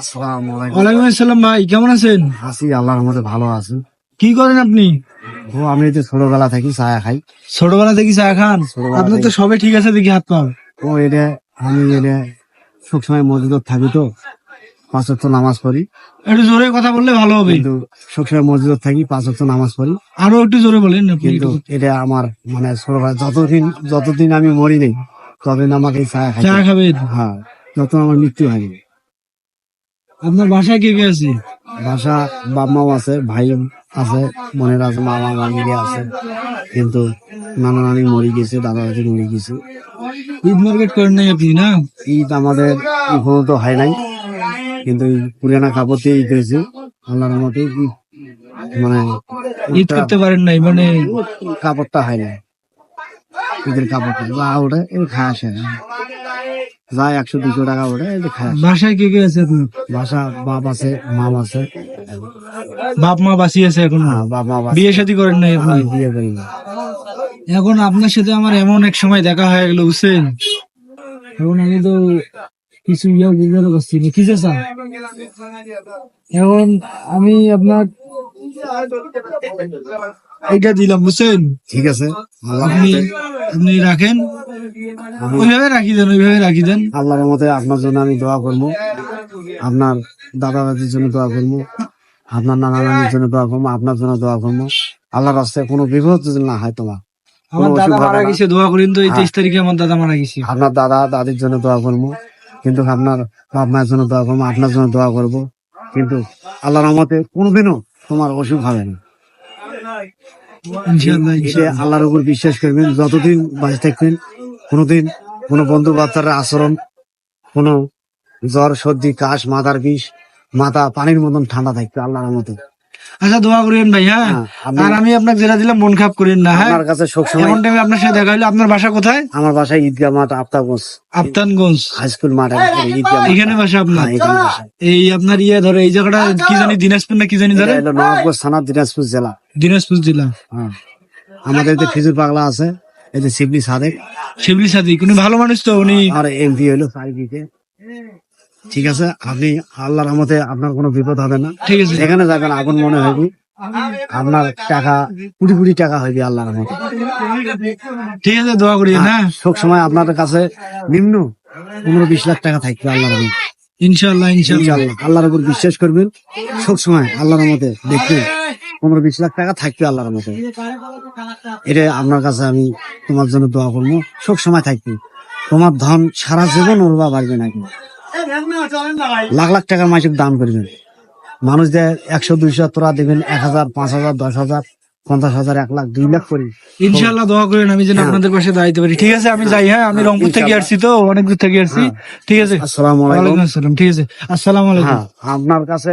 আসসালামু আলাইকুম। ওয়ালাইকুম আসসালাম ভাই, কেমন আছেন? আছি, আল্লাহর মধ্যে ভালো আছি। কি করেন আপনি? আমি তো ছোটবেলা থেকে চা খাই। ছোটবেলা থেকে চা খান? ছোটবেলা আপনার তো থেকে। সবে ঠিক আছে দেখি হাত পা। আমি সবসময় মসজিদে থাকি, তো 5 ওয়াক্ত নামাজ পড়ি। একটু জোরে কথা বললে ভালো হবে। কিন্তু সবসময় মসজিদে থাকি, 5 ওয়াক্ত নামাজ পড়ি। আরো একটু জোরে বলেন আপনি। কিন্তু এটা আমার মানে ছোটবেলা, যতদিন আমি মরি নেই ততদিন আমাকে চা খাই। চা খাবেন? হ্যাঁ, যত আমার মৃত্যু হয়নি। আপনার বাসায় কে কে আছে? বাসা বাপ মাও আছে, ভাই আছে, বোনের আছে, মামা মামিরে আছে। কিন্তু নানা নানি মরে গেছে, দাদা দাদি মরে গেছে। ঈদ মার্কেট করেন নাই আপনি না? ঈদ আমাদের এখনো তো হয় নাই, কিন্তু এই পুরানা কাপড়তে ঈদ হয়েছে। আল্লাহর রহমতে ঈদ মানে ঈদ করতে পারেন নাই মানে? কাপড়টা হয় না, ঈদের কাপড়টা যা ওঠে এই খায় আসে, যা 100-200 টাকা ওঠে এই খায় আসে। বাসায় কে কে আছে আপনার? বাসা বাপ আছে, মাম আছে। বাপ মা বাঁচি আছে এখন? হ্যাঁ, বাপ মা বিয়ে শাদী করেন নাই আপনি? বিয়ে করি না। এখন আপনার সাথে আমার এমন এক সময় দেখা হয়ে গেল বুঝছেন, এখন আমি তো কিছু বুঝতে পারছি না কি যে চান। এখন আমি আপনার এইটা দিলাম বুঝছেন। ঠিক আছে, আপনি আপনি রাখেন, ওইভাবে রাখি দেন, ওইভাবে রাখি দেন। আল্লাহর রহমতে আপনার জন্য আমি দোয়া করবো, আপনার দাদা দাদির জন্য দোয়া করবো, আপনার নানা নানির জন্য দোয়া করবো, আপনার জন্য দোয়া করবো। আল্লাহর রাস্তায় কোনো বিপদ যদি না হয় তোমার। আমার দাদা মারা গেছে, দোয়া করেন তো। এই 23 তারিখে আমার দাদা মারা গেছে। আপনার দাদা দাদির জন্য দোয়া করবো, কিন্তু আপনার বাপ মায়ের জন্য দোয়া করবো, আপনার জন্য দোয়া করবো। কিন্তু আল্লাহর রহমতে কোনোদিনও তোমার অসুখ হবে না। ইনশাআল্লাহ, এটা ইনশাআল্লাহ। আল্লাহর উপর বিশ্বাস করবেন, যতদিন বাঁচে থাকবেন কোনোদিন কোনো বন্ধু বাচ্চার আচরণ, কোনো জ্বর সর্দি কাশ মাথার বিষ, মাথা পানির মতন ঠান্ডা থাকবে আল্লাহর মতো। আচ্ছা, দোয়া করেন ভাই। হ্যাঁ, আর আমি আপনাকে যেটা দিলাম মন খারাপ করেন না। হ্যাঁ, আপনার কাছে সবসময় এমন টাইমে আপনার সাথে দেখা হইলো। আপনার বাসা কোথায়? আমার বাসায় ঈদগাহ মাঠ, আফতাবগঞ্জ আফতানগঞ্জ হাই স্কুল মাঠ, ঈদগাহ মাঠ। এখানে বাসা আপনার? হ্যাঁ, এখানে বাসা। এই আপনার ধরে এই জায়গাটা কি জানি, দিনাজপুর না কি জানি ধরে? এটা হলো নবাবগঞ্জ থানা, দিনাজপুর জেলা। দিনাজপুর জেলা। হ্যাঁ, আমাদের যে ফিজুর পাগলা আছে, এই যে শিবলি সাদেক, শিবলি সাদিক, উনি ভালো মানুষ তো উনি। আর এমপি হইলো সাইদিতে। ঠিক আছে, আপনি আল্লাহর রহমতে আপনার কোনো বিপদ হবে না। ঠিক আছে, এখানে যাবেন আগুন মনে হইবি, আপনার টাকা কোটি কোটি টাকা হইবে আল্লাহর রহমতে। ঠিক আছে, দোয়া করি না। সব সময় আপনাদের কাছে নিম্ন 15-20 লাখ টাকা থাকবে আল্লাহর রহমতে। ইনশাআল্লাহ, ইনশাআল্লাহ। ইনশাআল্লাহ, আল্লাহর উপর বিশ্বাস করবেন, সব সময় আল্লাহর রহমতে দেখবেন 15-20 লাখ টাকা থাকবে আল্লাহর রহমতে। এটা আপনার কাছে আমি তোমার জন্য দোয়া করবো, সব সময় থাকবে। তোমার ধন সারা জীবন ওরবা বাড়বে নাকি, লাখ লাখ টাকার মাসিক দান করবেন। মানুষ দেয় 100-200, তোরা দেবেন 1000, 5000, 10,000, 50,000, 1 লাখ, 2 লাখ করি। ইনশাআল্লাহ, দোয়া করেন আমি যেন আপনাদের পাশে দাঁড়াইতে পারি। ঠিক আছে, আমি যাই। হ্যাঁ, আমি রংপুর থেকে আসছি, তো অনেক দূর থেকে আসছি। ঠিক আছে, আসসালামু আলাইকুম। ওয়ালাইকুম আসসালাম। ঠিক আছে, আসসালামু আলাইকুম। হ্যাঁ, আপনার কাছে